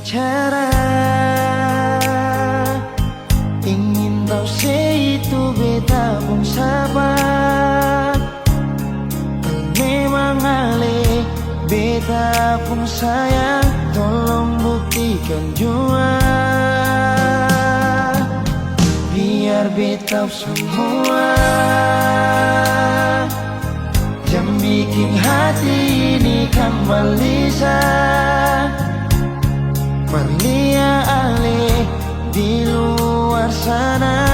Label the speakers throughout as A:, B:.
A: bicara, ingin tahu itu beta pun sabar. Memang ale beta pun sayang, tolong buktikan jua. Biar beta semua yang bikin hati ini kembali Perlia ale di luar sana.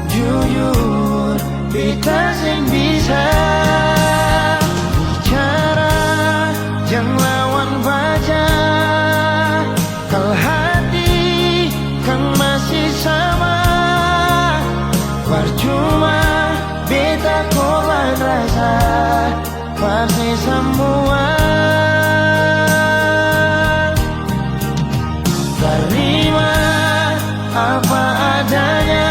A: Jujur beta sing bisa bicara, jangan lawan baca. Kalau hati kan masih sama, percuma beta korban rasa pasti semua. Terima apa adanya,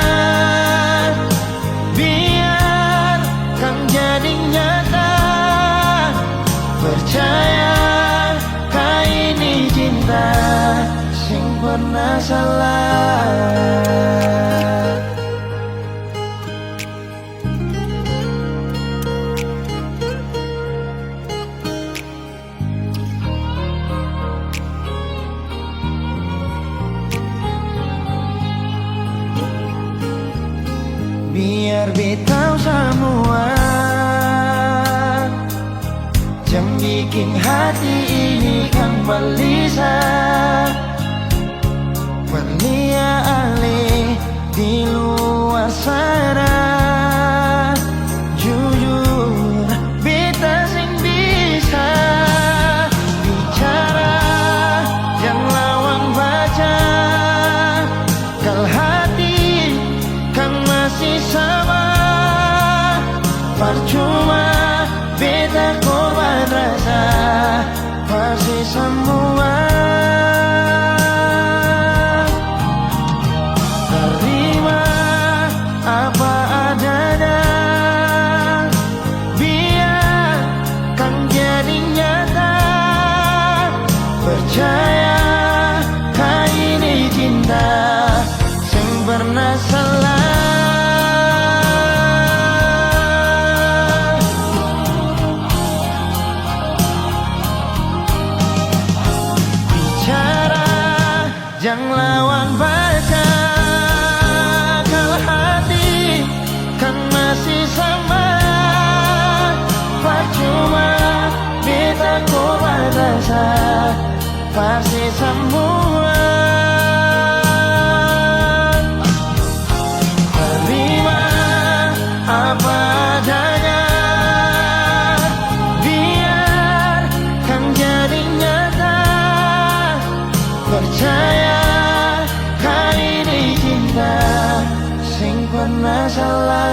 A: biar kan jadi nyata. Percaya kau ini cinta sing pernah salah. Biar beta semua yang bikin hati ini kembali Perlia ale di luar sana. Jujur beta sing bisa bicara, yang lawan baca. Kalau hati kan masih sama, percuma beta korban rasa pasti semua. Terima apa adanya, biar kan jadi nyata. Percaya kau ini cinta sing pernah salah. Jangan lawan baca, kalau hati kan masih sama. Percuma beta korban rasa pasti semua. Terima apa adanya, biar kan jadi nyata. Percaya kau ini cinta sing pernah salah.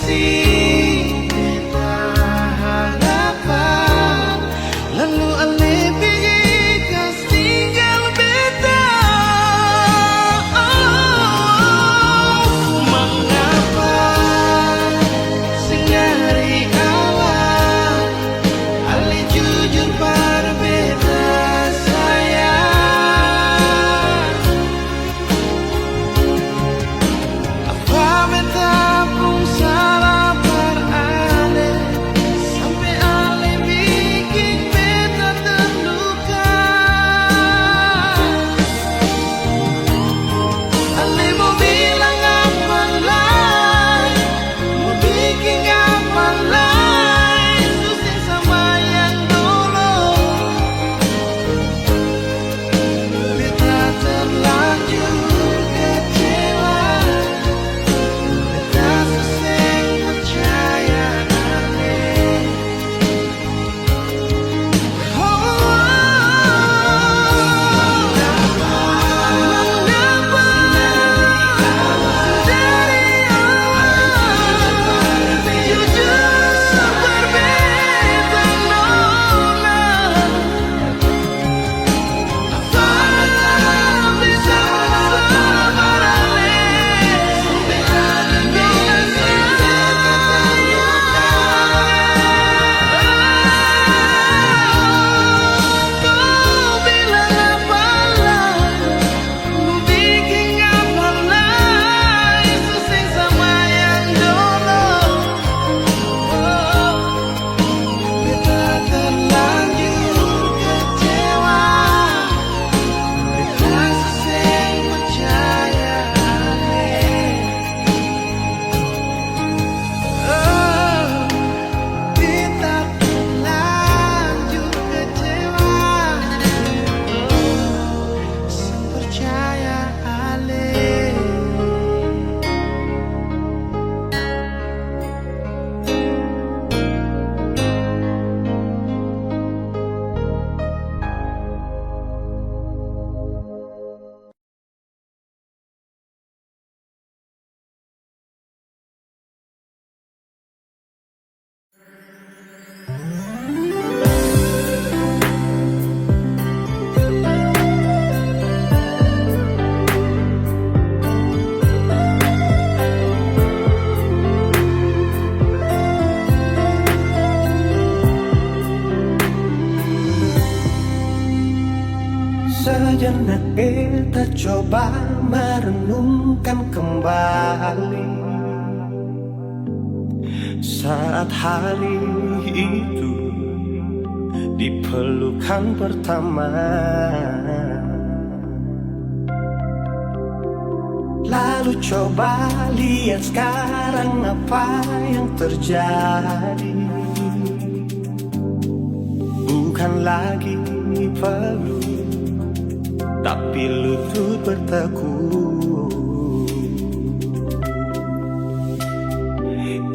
A: kasih beda harapan, lalu ale pergi kau tinggal beda. Mengapa singari awal ale jujur berbeda sayang. Apa beta pun salah berale sampai ale bikin beta terluka. Ale mau bilang apa lain, mau bikin apa lain, susah sama yang dulu. Beta terlanjur kecewa, beta seseng percaya ale. Mengapa dari awal jujur berbeda nona. Apa bisa sabar ale beta dengan beta terluka. Kau bilang apa lain, mau bikin apa lain, susah sama yang dulu. Beta terlanjur kecewa, beta seseng percaya ale. Beta terlanjur kecewa, seseng percaya ale. Sejenak beta coba merenungkan kembali saat hari itu di pelukan pertama. Lalu coba lihat sekarang apa yang terjadi. Bukan lagi peluk, tapi lutut bertekuk.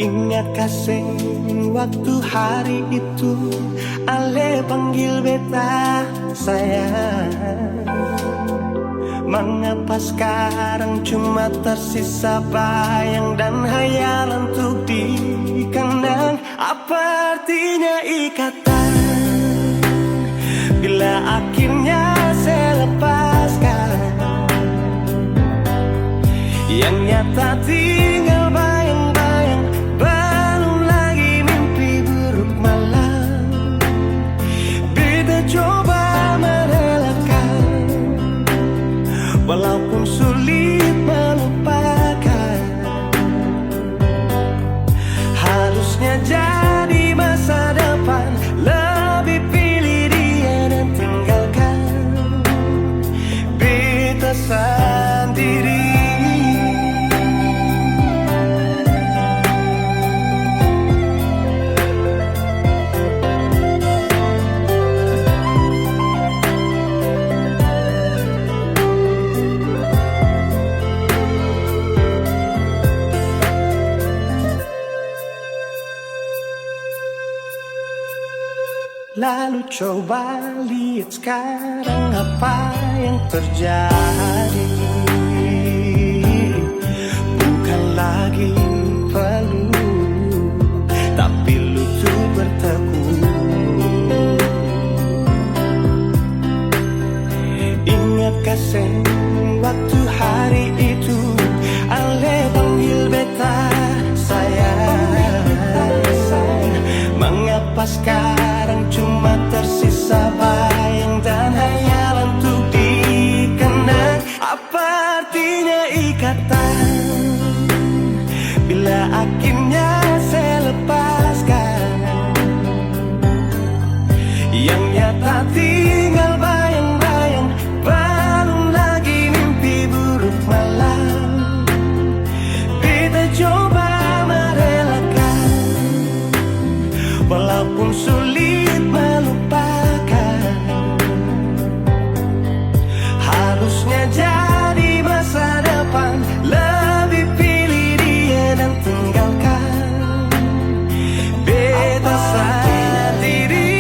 A: Ingat kasih waktu hari itu ale panggil beta sayang. Mengapa sekarang cuma tersisa bayang dan hayalan untuk dikenang? Apa artinya ikatan bila akhirnya saya lepaskan? Yang nyata tinggal bayang-bayang, belum lagi mimpi buruk malam. Beta coba merelakan, walaupun sulit melupakan. Harusnya jadi masa depan, lebih pilih dia dan tinggalkan beta sendiri. Lalu coba lihat sekarang apa yang terjadi. Bukan lagi peluk, gasing waktu hari itu Ale panggil beta sayang. Mengapa sekarang cuma tersisa bayang dan hayalan untuk dikenang? Apa artinya ikatan bila akhirnya saya lepaskan? Yang nyata tinggal bayang-bayang, belum lagi mimpi buruk malam. Kita coba merelakan, walaupun sulit melupakan. Harusnya jadi masa depan, lebih pilih dia dan tinggalkan beta sendiri.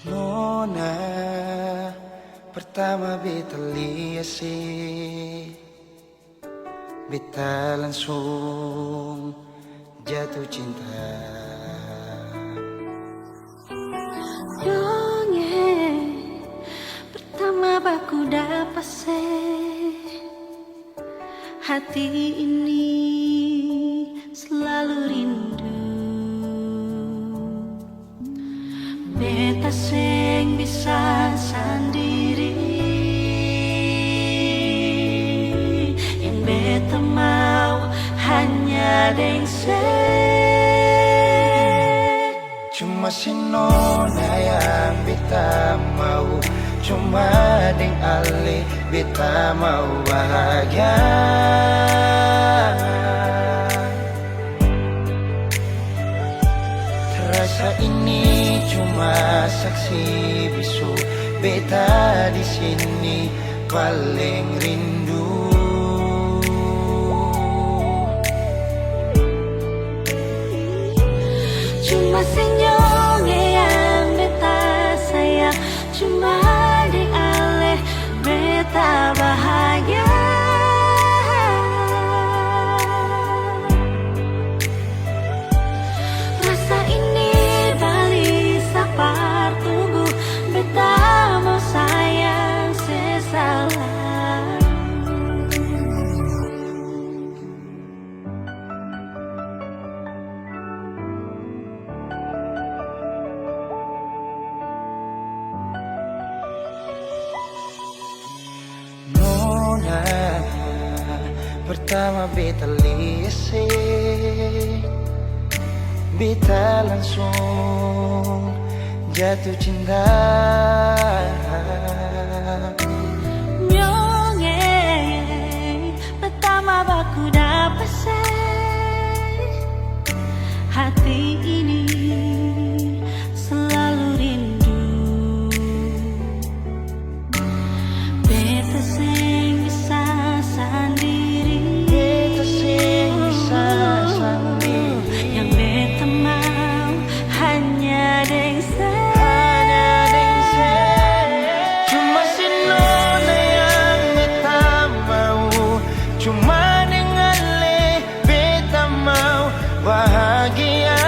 B: Nona, pertama beta lihat sih, beta langsung jatuh cinta.
C: Donge pertama baku dapat hati ini selalu rindu. Beta sing bisa sendiri, yang beta mau hanya dengse.
B: Cuma si Nona yang beta mau, cuma deng Ale beta mau bahagia. Terasa ini cuma saksi bisu, beta di sini paling rindu.
C: Cuma senyumnya yang beta sayang, cuma di Ale beta bahagia. Rasa ini balik sapar tunggu, beta mau sayang sesalah.
B: Nona, pertama beta lihat, beta langsung jatuh cinta.
C: Myonge pertama baku dapat hati ini selalu rindu. Beta sing bisa sendiri,
B: Beta sing bisa sendiri,
C: yang beta mau hanya dengse.
B: cuma si Nona yang beta mau, cuma dengan Le beta mau bahagia.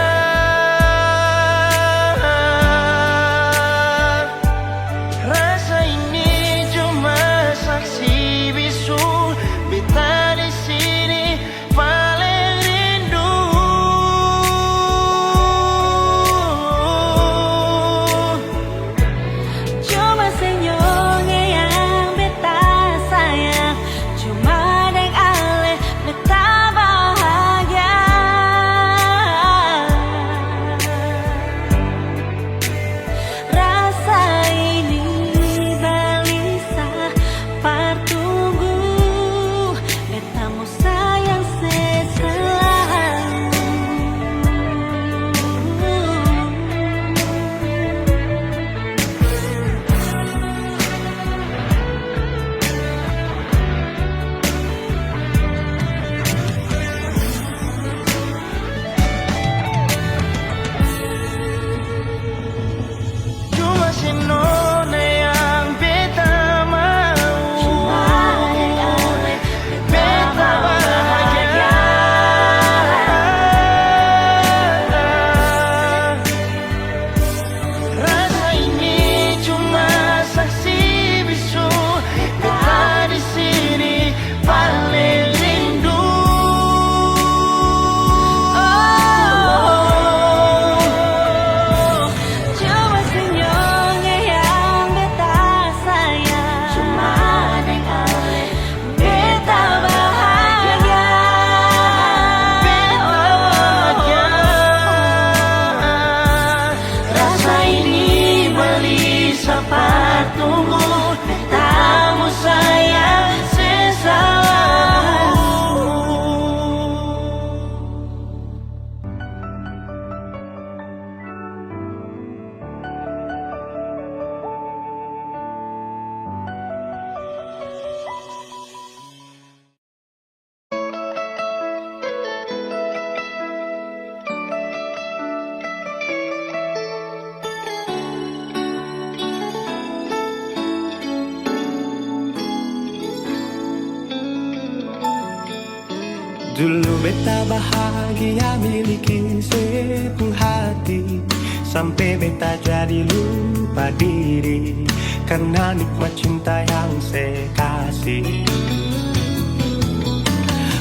A: Dulu beta bahagia miliki sepenuh hati, sampai beta jadi lupa diri karena nikmat cinta yang saya kasih.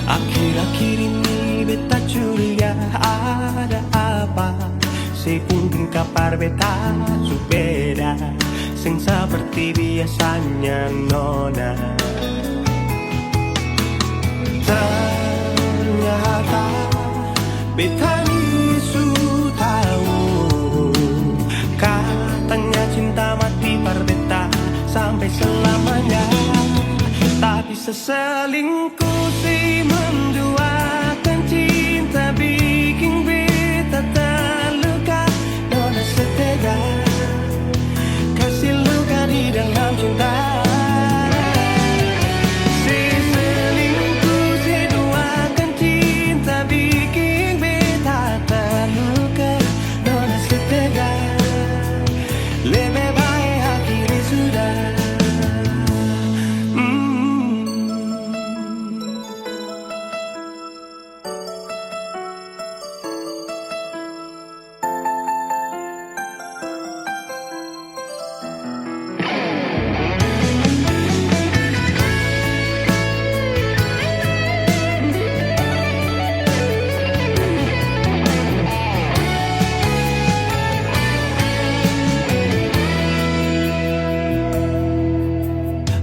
A: Akhir-akhir ini beta curiga ada apa, saya pun kabar beta su beda, sing seperti biasanya nona. Ternyata beta ni su tahu, katanya cinta mati par beta sampai selamanya. Tapi seselingkuh si menduakan cinta bikin beta terluka. Nona setega kasih luka di dalam cinta.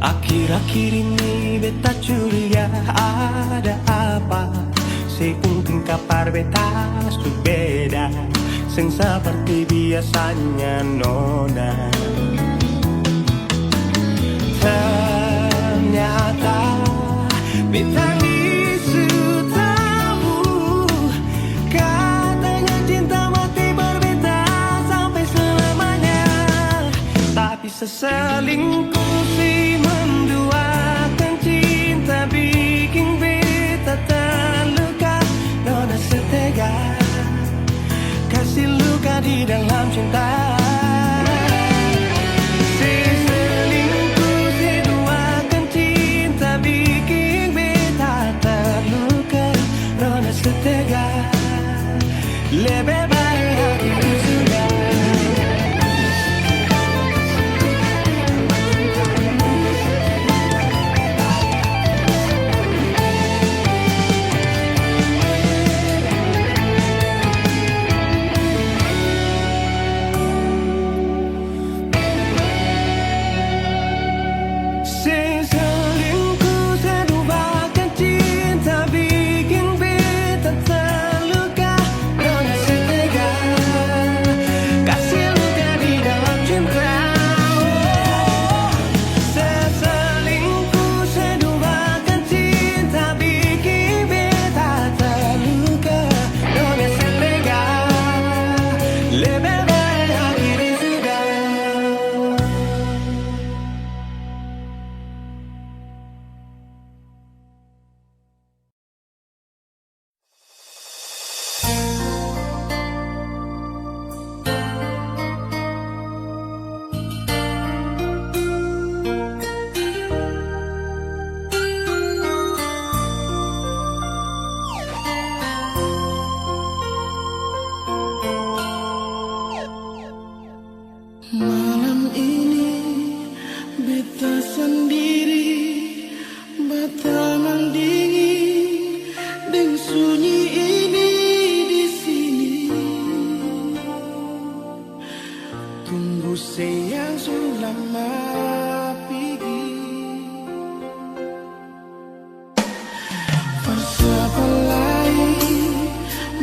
A: Akhir-akhir ini beta curiga ada apa, saya pun kabar beta su beda, sing seperti biasanya nona. Ternyata beta ni su tahu, katanya cinta mati berbeda sampai selamanya. Tapi seselingkuh si menduakan cinta bikin beta terluka. Nona setega kasih luka di dalam cinta. Seselingkuh si duakan cinta bikin beta terluka. Nona setega lebih baik akhiri sudah.
D: Malam ini beta sendiri, batangan dingin dan sunyi ini di sini. Tunggu sayang selama pergi. Siapa lain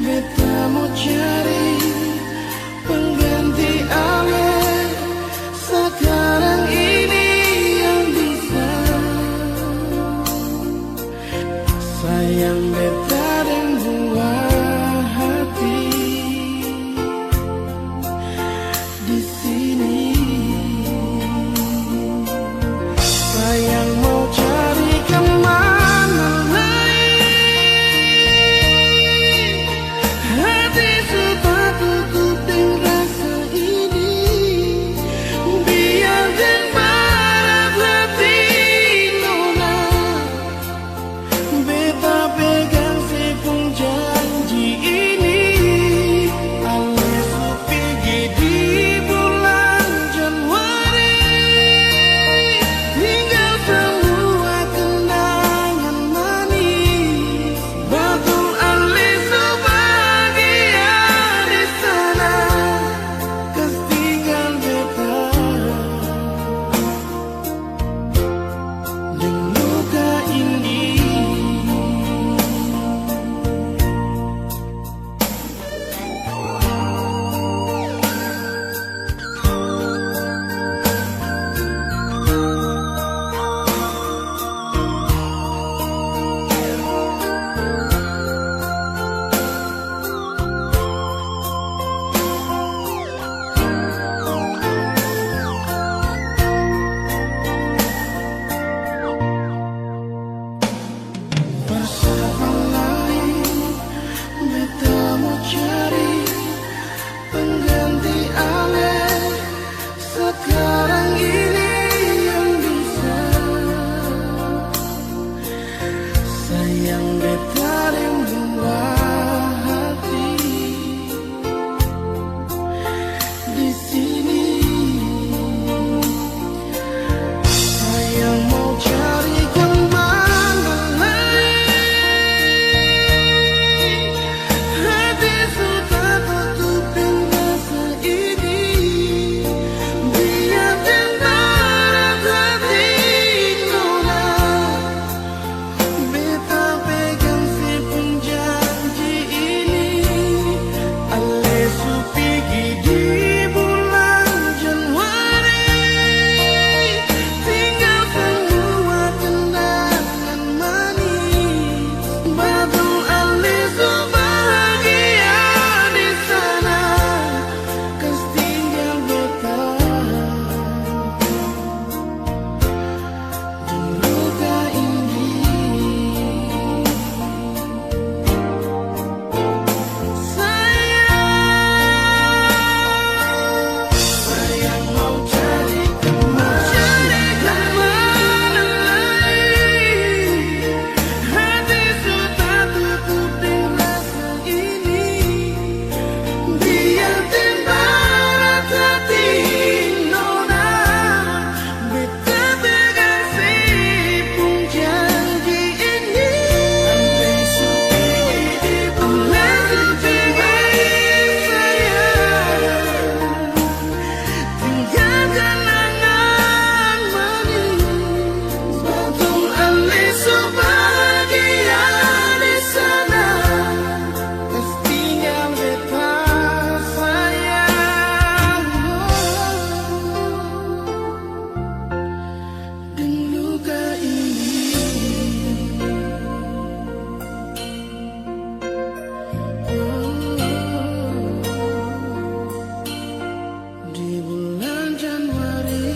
D: beta mau cari pengganti awet. Sekarang ini yang bisa sayang beta dan buah hati di sini. Sayang mau cari kemana lain, hati sudah tutup dengan rasa ini. Biarkan barat hati nona, beta pegang beta rindu hati di sini. Sayang mau cari kemana lain, hati sudah tutupin rasa ini. Biar tentara hati nona, beta pegang si pun janji ini. Ale supigi di bulan Januari, tinggal semua kenangan manis. Badung ale so bahagia di sana, kas tinggal beta di luka ini. Sayang mau cari kemana lain, hati sudah tutupin rasa ini. Biar tentara hati nona, beta pegang si pun janji ini. Andai supigi sayang, tinggal kenangan manis. Badung ale so bahagia di sana, kas tinggal beta sayang di luka ini. Di bulan Januari,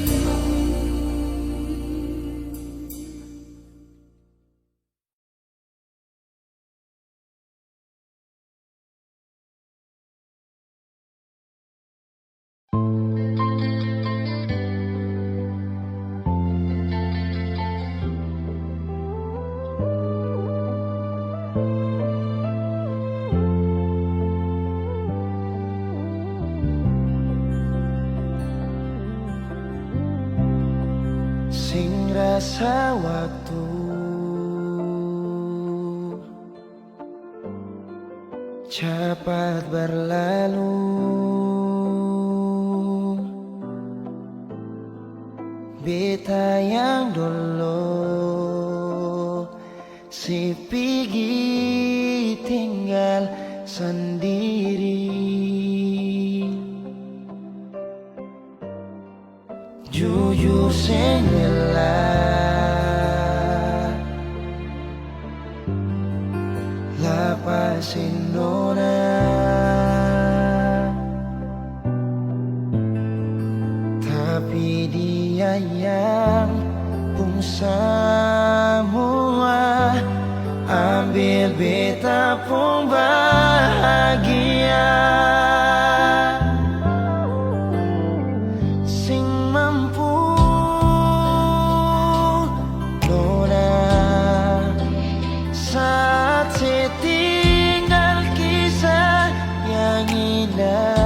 B: Sing rasa waktu cepat berlalu, beta yang dulu si pigi tinggal sendiri. Jujur sing rela lapasin nona, tapi dia yang pun semua ambil beta pun bahagia. Sing mampu nona saat setinggal kisah yang indah.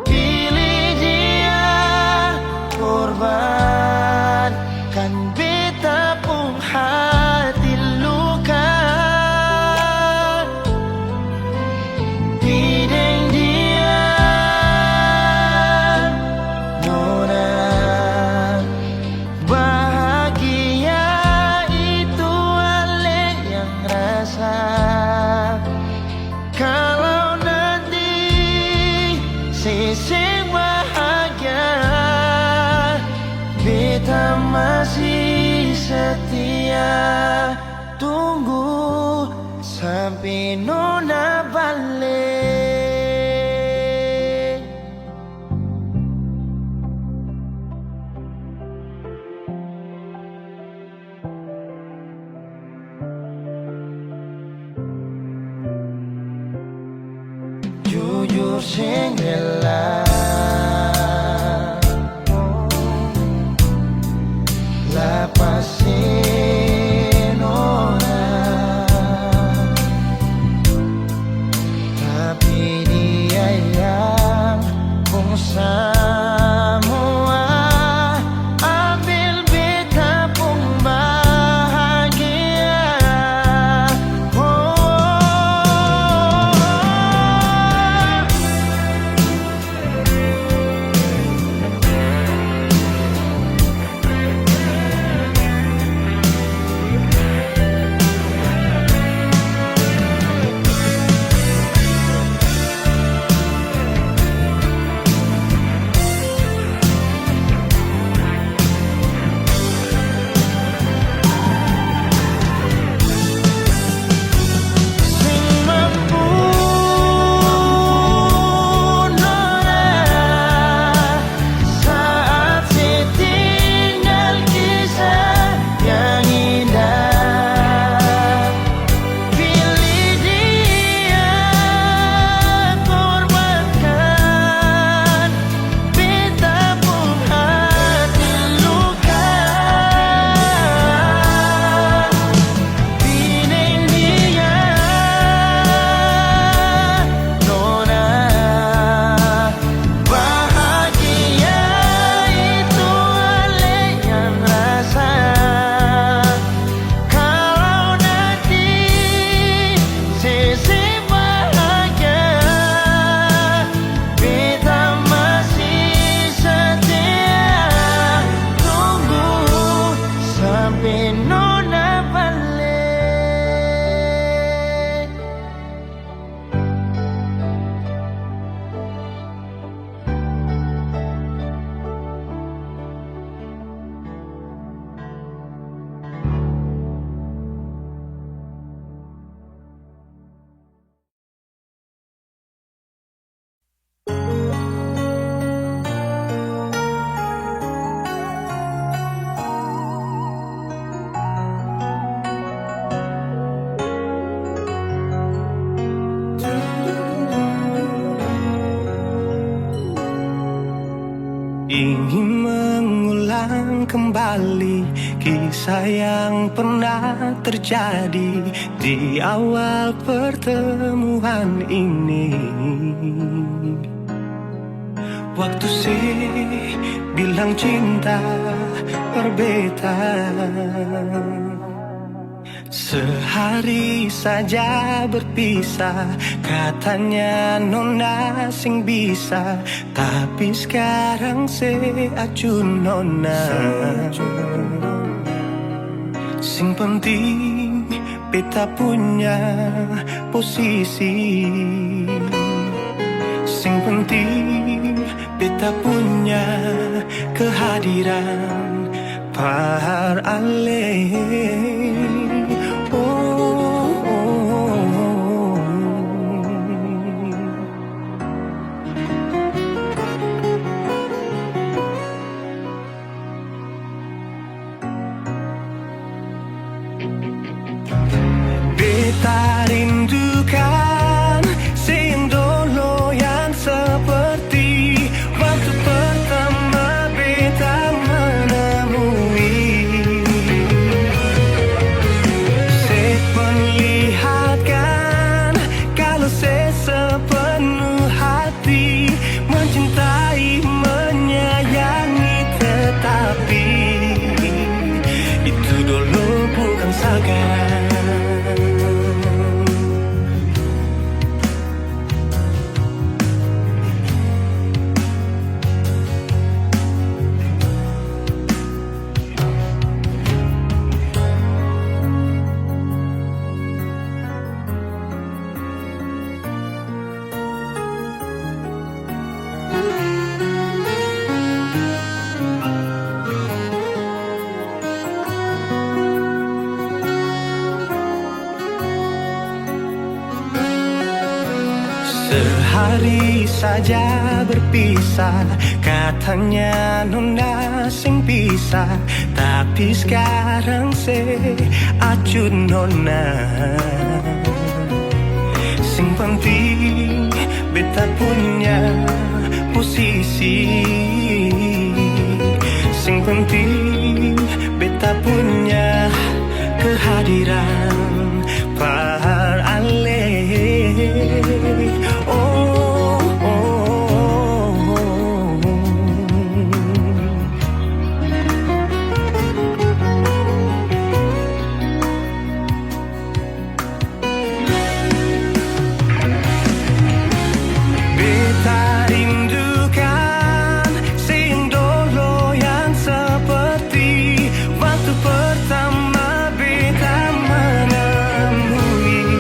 B: Pilih dia korbankan beta pun hati luka. Bideng dia nona, bahagia itu ale yang rasa. Kalau nanti seseng bahagia, beta masih setia tunggu sampai nona balik. Jujur sing rela lapasin
A: kembali kisah yang pernah terjadi di awal pertemuan ini. Waktu sih bilang cinta berbeda, sehari saja berpisah, katanya nona sing bisa, tapi sekarang se acun nona. Sing penting beta punya posisi, sing penting beta punya kehadiran par ale. Beta rindukan sing dulu yang seperti waktu pertama beta menemui. Saya perlihatkan kalau saya sepenuh hati mencintai, menyayangi, tetapi itu dulu bukan sekarang. Sehari saja berpisah, katanya nona sing bisa, tapi sekarang se acun nona. Sing penting beta punya posisi, sing penting beta punya kehadiran par ale. Beta rindukan sing dulu yang seperti waktu pertama beta menemui.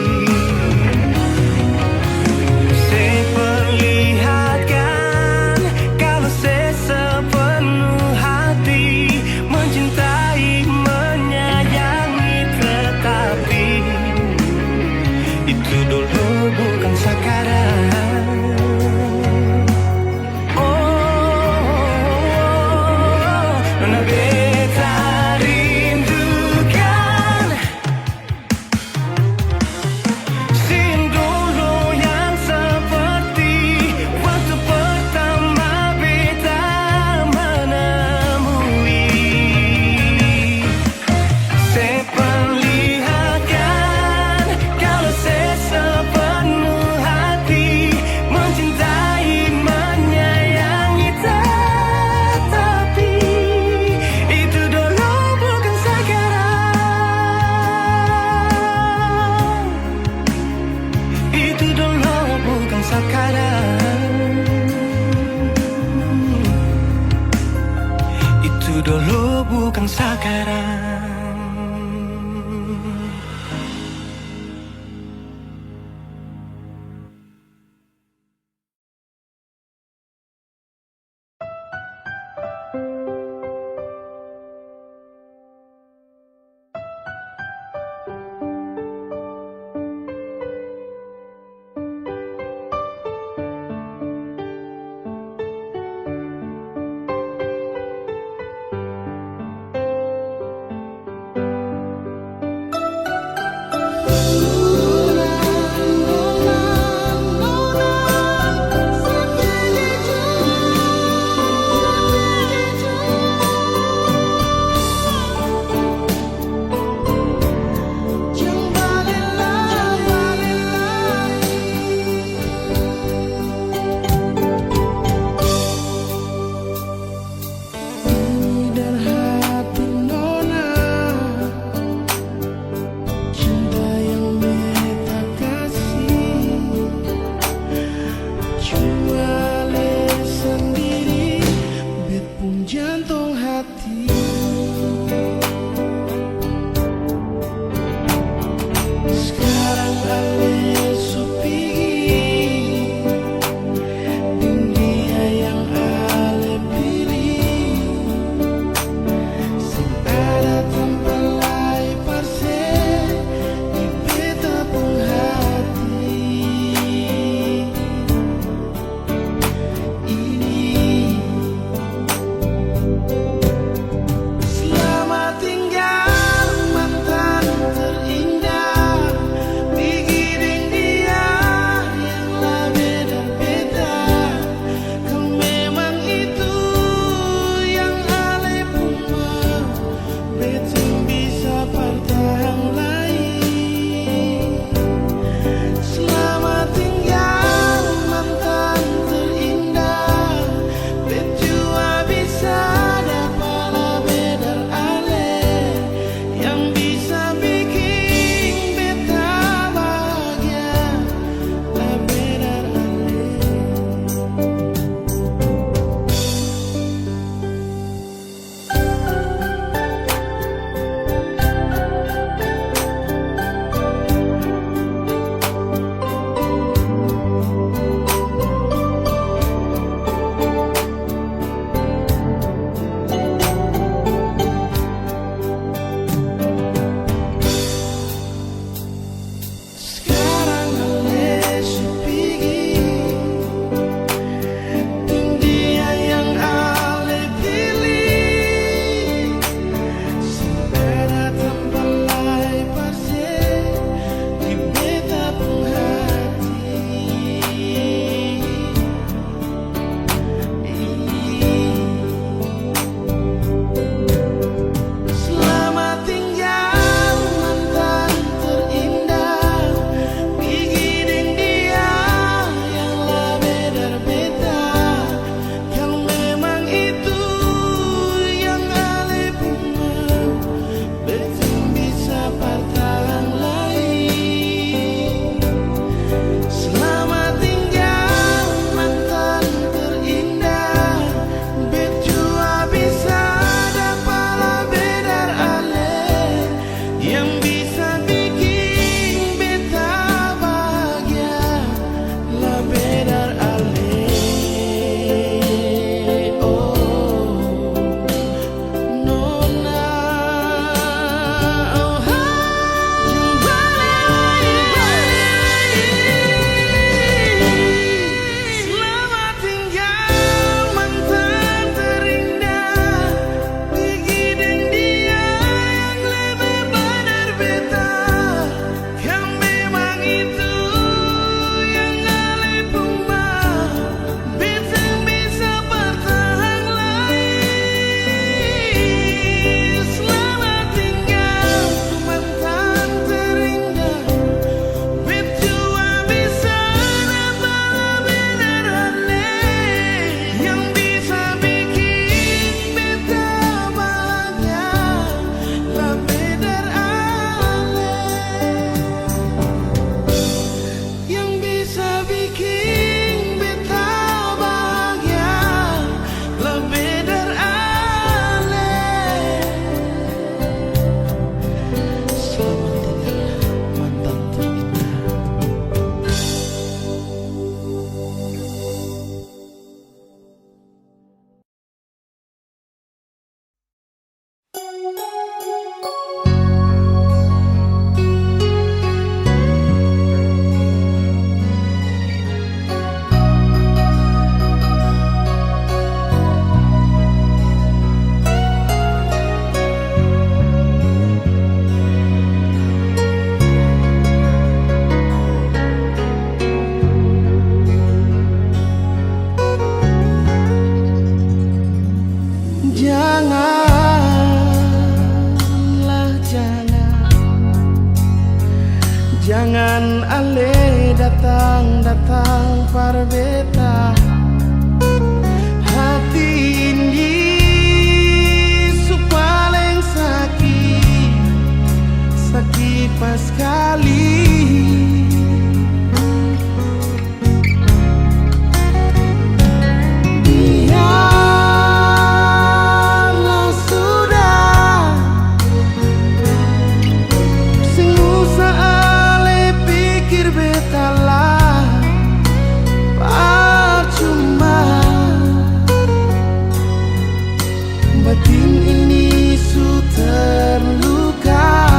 D: Jangan ale datang para beta. Hati ini paling sakit pas kali. Biarlah sudah, sing usah ale pikir beta lah, percuma. Batin ini su terluka.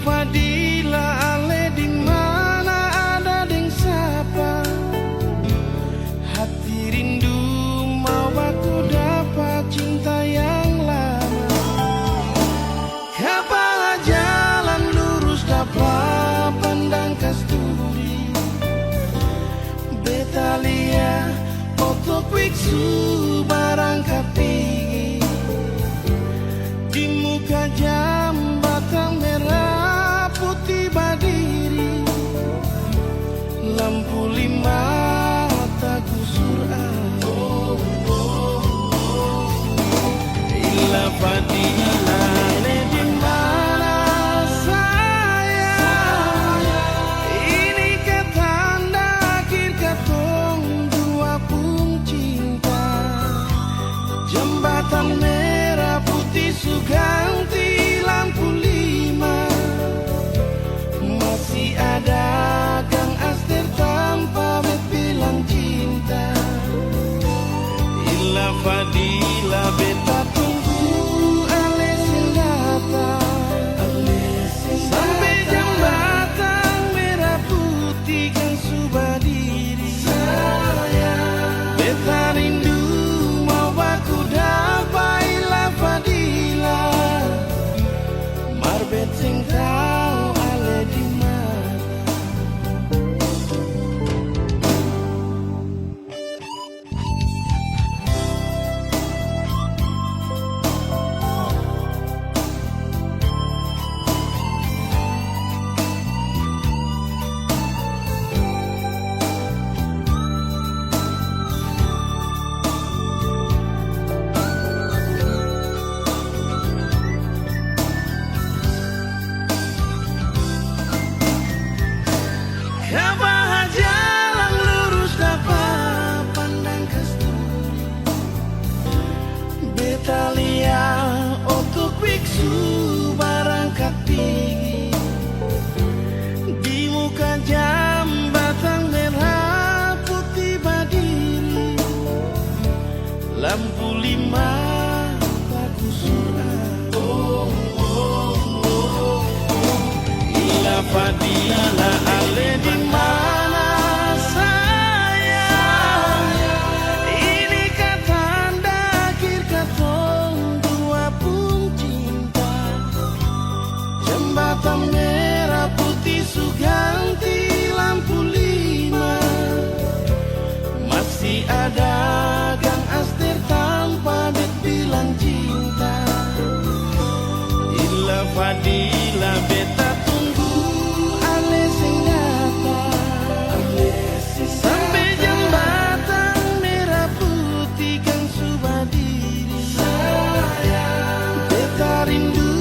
D: Fadila ale di mana ada deng sapa, hati rindu mau aku dapat cinta yang lama. Kapan jalan lurus dapat pandang kasturi, Betalia otok wiksu barang kapigi, di muka jambatan merah putih badiri, lampu lima tak kusur Ila Fadila le di mana sayang, ini ketanda akhir katong dua pun cinta. Jembatan merah putih suganti lampu lima, masih ada Kang Aster tanpa bilang cinta. Ila Fadila beta tunggu ale datang, sampai jembatan merah putih kan sudah diri. Beta rindu mau aku dapat Ila Fadila, marbet sing tau ale di mana. Kapan jalan lurus dapat pandang kasturi, Betalia otok wiksu barang kapigi, di muka jambatan merah putih badiri, lampu lima tak kusur Ila Fadila ale di mana sayang, ini katanda akhir katong dua pun cinta. Jembatan merah putih suganti lampu lima, masih ada Kang Aster tanpa bilang cinta. Ila Fadila beta tunggu ale sing datang, sampai jembatan merah putih kan sudah diri. Beta rindu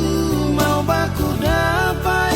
D: mau baku dapat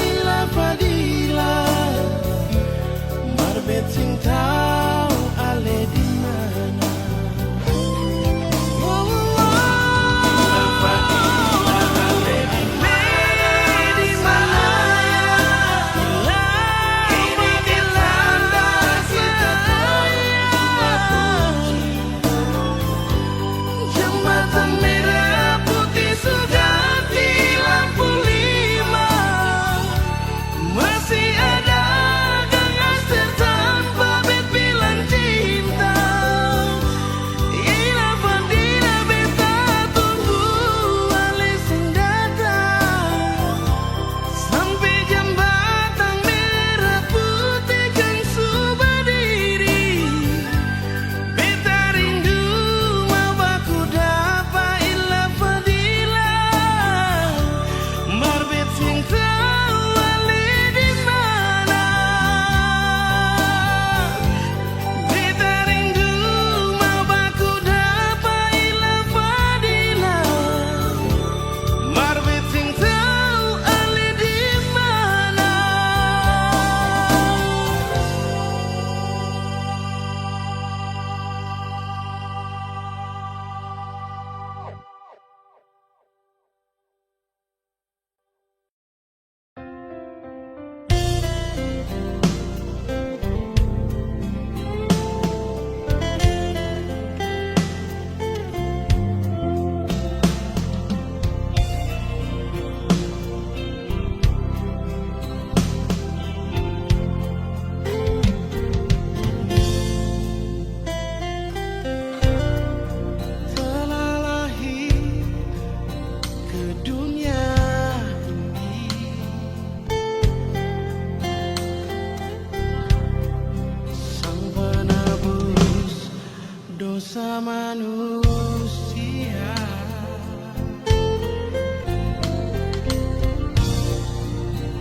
D: dosa manusia.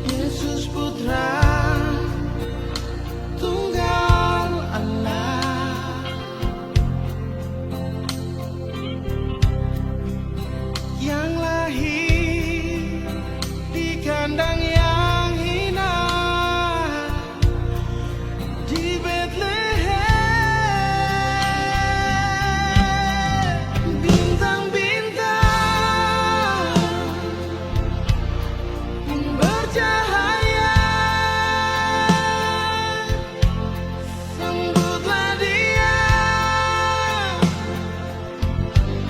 D: Yesus Putra Tunggal Allah yang lahir di kandang yang hina di Bethlehem. Bintang-bintang bercahaya, sambutlah Dia,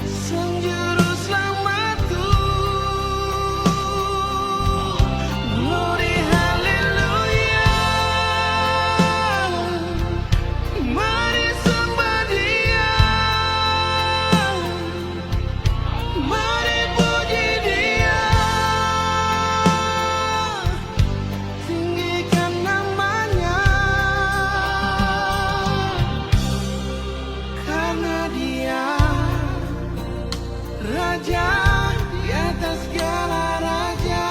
D: Sang Juru Selamatku. Glory haleluya, mari sembah Dia, mari puji Dia, tinggikan namanya, karena Dia Raja di atas segala raja.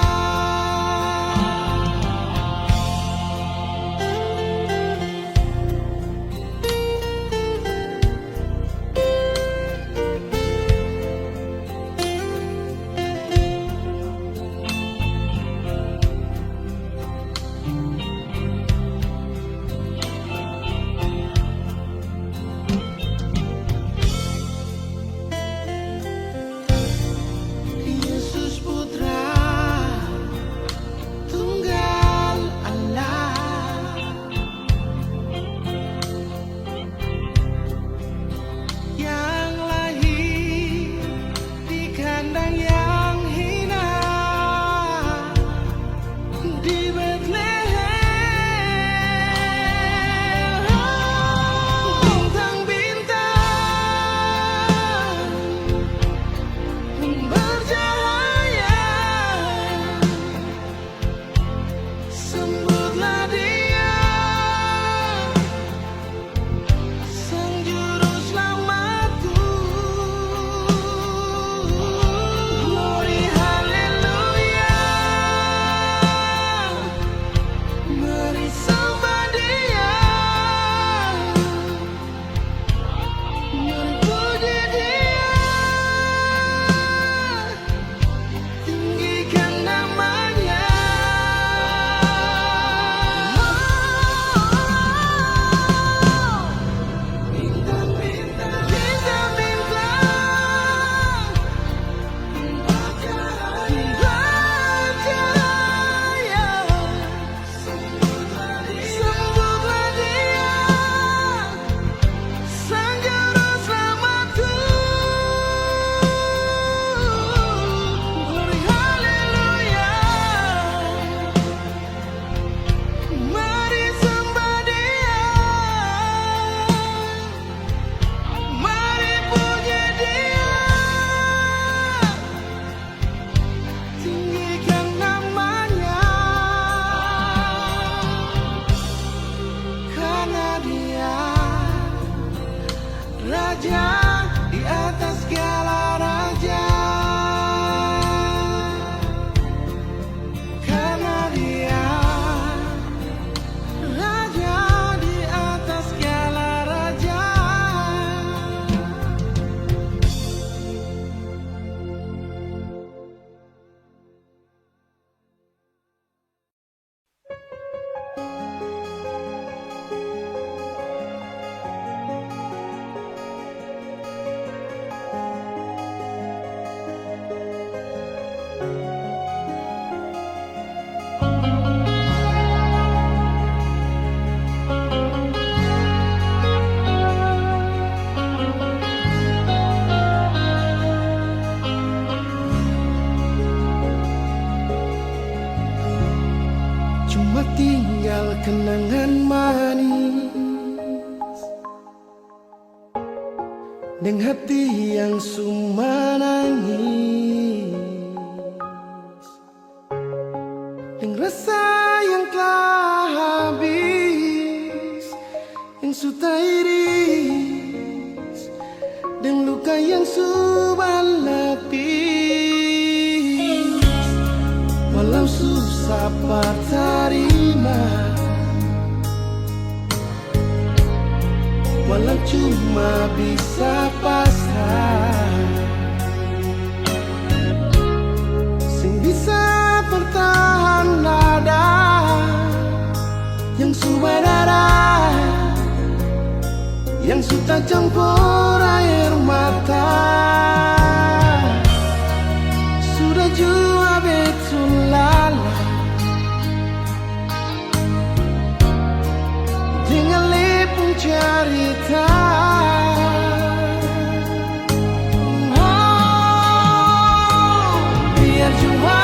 D: Yesus Putra Tunggal Allah yang lahir di kandang yang hina di Bethlehem. Bintang-bintang bercahaya, sembutlah Dia, Sang Juru Selamatku. Glory haleluya, mari sembah Dia, mari puji Dia, tinggikan namanya. Bintang-bintang bercahaya, sembutlah Dia, Sang Juru Selamatku. Glory haleluya, mari sembah Dia, mari puji Dia, tinggikan namanya, karena Dia Raja di atas segala raja. Karena Dia Raja di atas segala raja. Cuma tinggal kenangan manis dengan hati yang suma nangis, dengan rasa yang telah habis, yang sudah iris yang sudah lebih, walau susah terima, walau cuma bisa pasrah, sing bisa bertahan nada yang sudah darah, yang sudah campur air mata, sudah jua betul lala dengan lepung cerita. Biar jua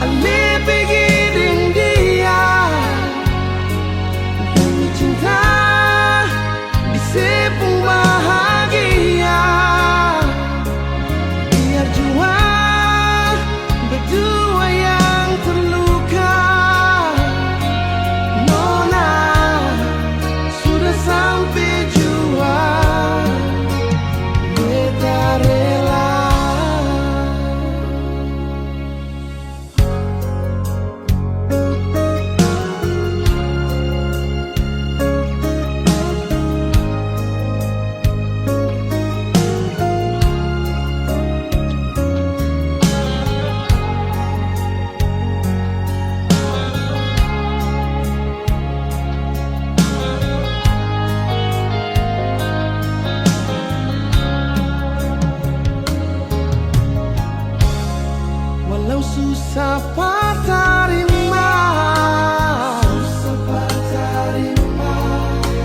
D: Ali pikirin dia demi cinta sepung bahagia. Biar jua berdua yang terluka. Nona sudah sampai jua, beta rela. Walau susah terima,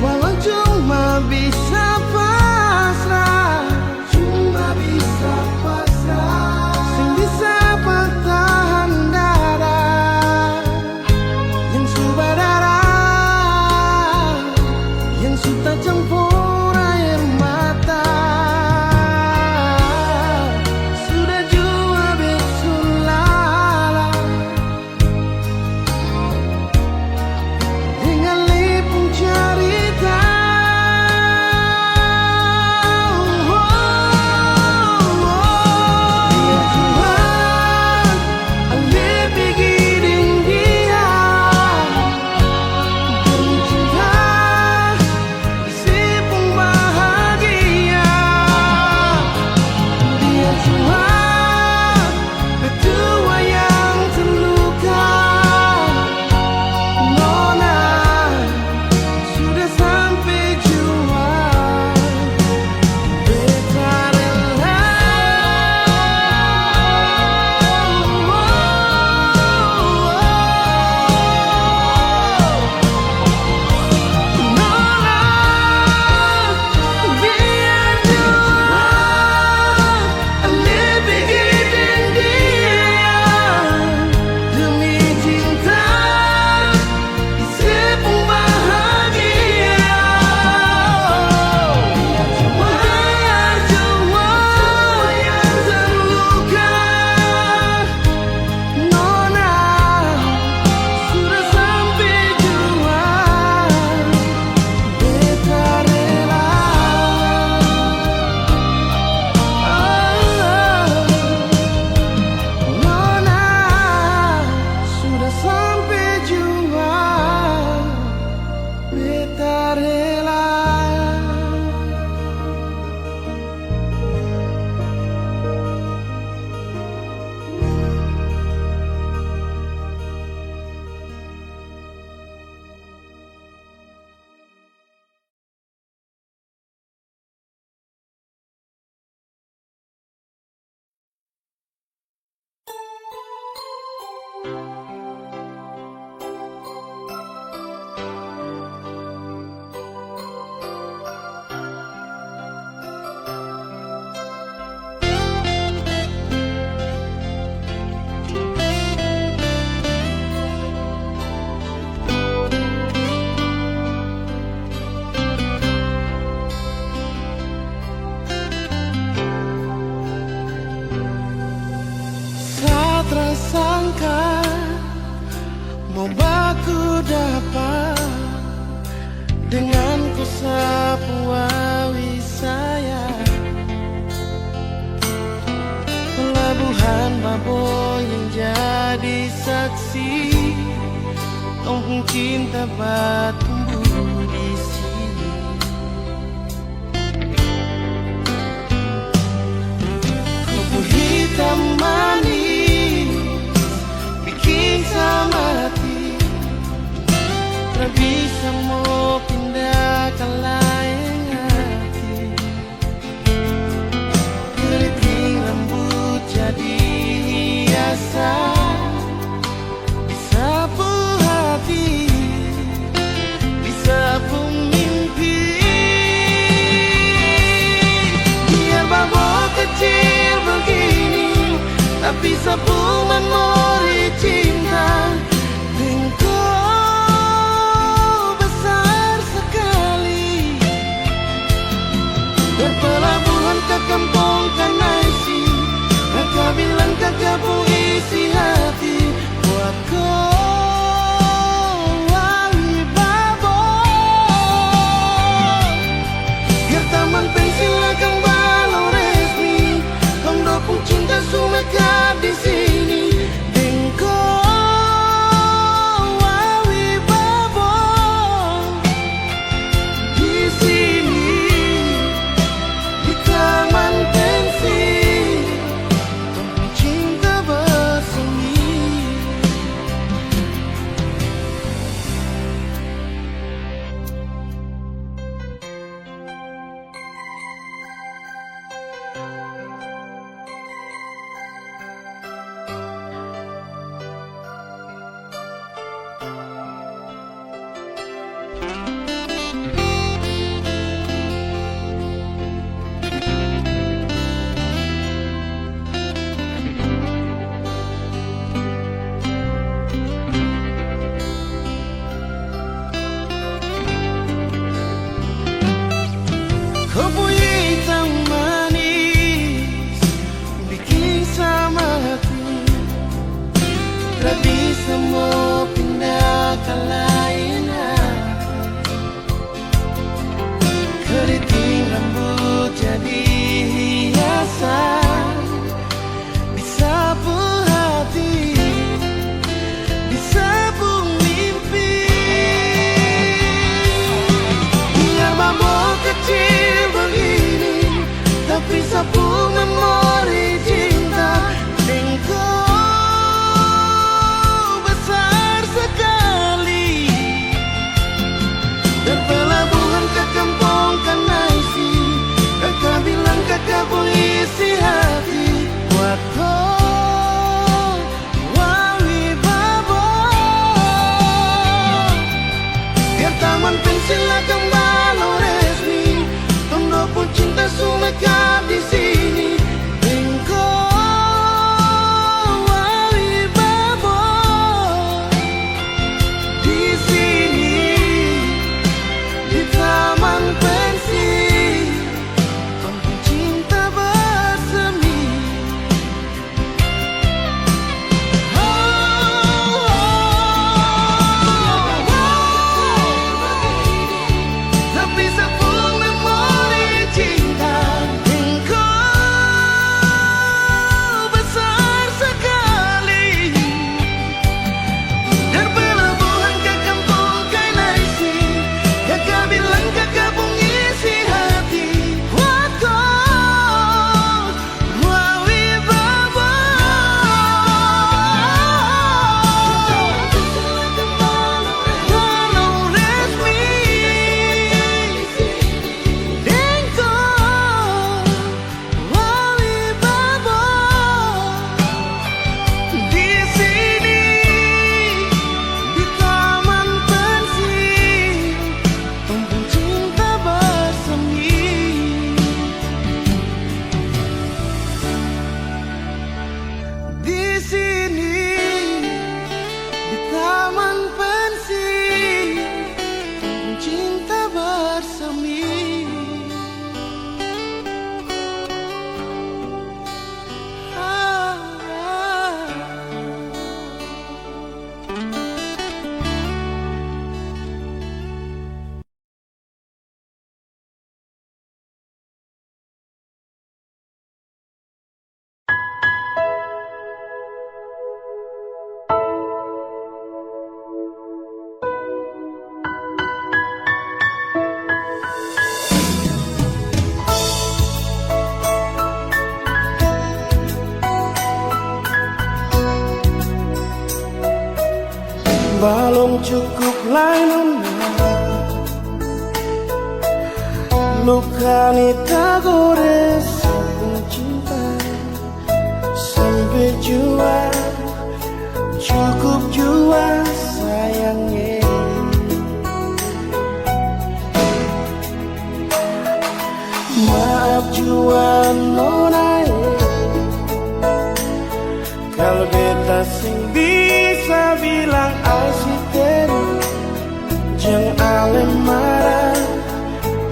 D: walau cuma bisa pasrah, sing bisa bertahan dada, yang sudah darah, yang sudah campur air mata, sudah jua betul lala dengan lepung cerita. Biar jua Ali pikirin dia demi cinta sepung bahagia. Biar jua berdua yang terluka. Nona sudah sampai jua, beta rela. Nona, biar jua Ali pikirin dia demi cinta sepung bahagia. Biar jua yang terluka. Nona sudah sampai jua, beta rela. Nona sudah sampai jua, beta rela. dengan ku sapu awi sayang. Tuhan Babo yang jadi saksi, kampung cinta bertumbuh di sini. Kubu hitam manis bikin sama hati, tak bisa mau pindah ke lain hati. Keriting rambut jadi hiasan, disapu hati, disapu mimpi. Biar Babo kecil begini, tapi sapu memori cinta. Engkau besar sekali, berpelabuhan ke kampung Kanaisi, kakak bilang kakak pun isi hati buat kau, Wali Babo. Biar taman pensil akan balau resmi, kondo pun cinta sumeka di sini. Engkau Wali Babo di sini, di taman pensil, kampung cinta bersemi. Kopi hitam manis bikin sama hati, tak bisa mau pindah ke lain hati. Keriting rambut jadi hiasan, disapu hati, disapu mimpi. Biar Babo kecil begini, tapi sapu memori cinta. Engkau besar sekali, berpelabuhan ke kampung Kanaisi, kakak bilang kakak pun isi hati buat kau, Wali Babo. Biar taman pensil akan balau resmi, kondo pun cinta sumeka di sini. Engkau Wali Babo di sini, di taman pensil, kampung cinta bersemi. Oh, tapi sapu memori cinta. Engkau besar sekali, berpelabuhan ke kampung Kanaisi, kakak bilang kakak pun isi hati buat kau, Wali Babo. Walau resmi, engkau Wali Babo di sini, di taman pensil, kampung cinta bersemi. Di sini, di taman pensil, kampung cinta bersemi. Balong cukup lain luka ni tak gores cinta sampai jua cukup jua sayangnya. Maaf jua nonai kalau beta sing bisa bilang asisten jangan ale marah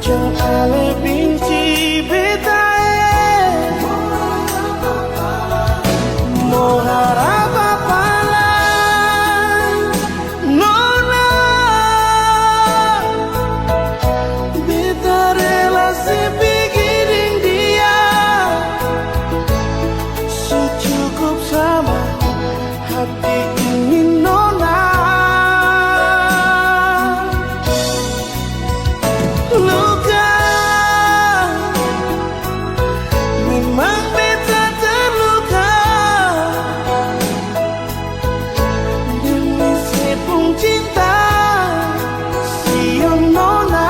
D: jangan ale benci beta mau harap apa lagi nona beta relasi pikirin dia secukup sama hati ini nona. Luka memang beta terluka demi sepung cinta siang nona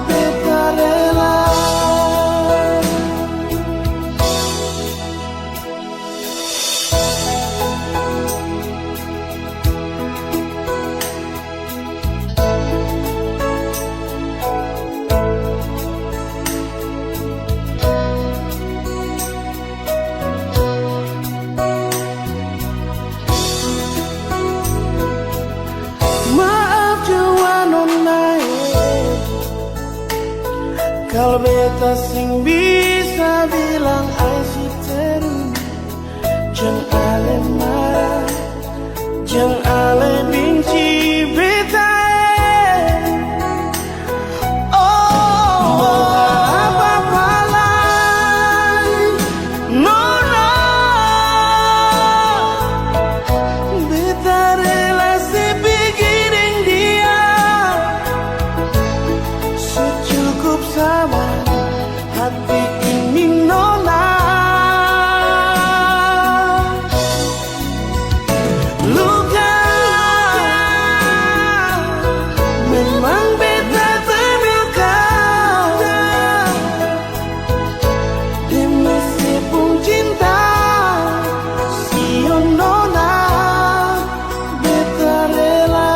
D: beta rela. Maaf jua nona kalau beta sing bisa bilang asisten jangan ale marah jangan ale benci beta oh apa lagi nona beta relasi pikirin dia secukup sama hati ini nona. Luka memang beta terluka demi sepung cinta siang nona beta rela.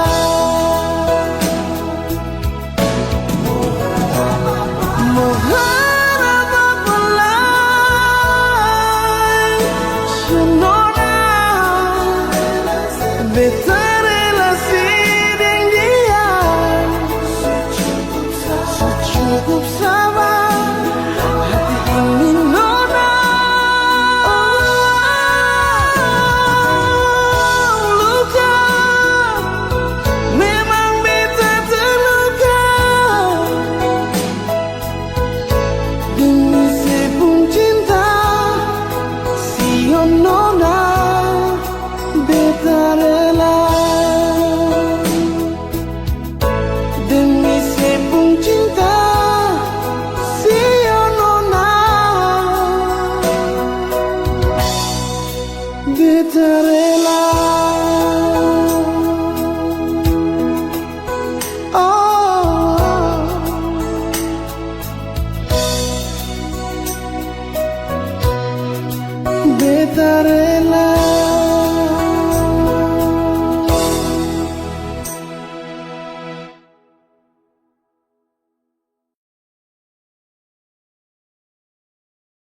D: Mau harap apa lagi nona beta relasi dengan dia secukup sama hati ini nona. Luka memang beta terluka demi sepung cinta siang nona beta rela demi sepung cinta siang nona beta rela. Oh beta rela.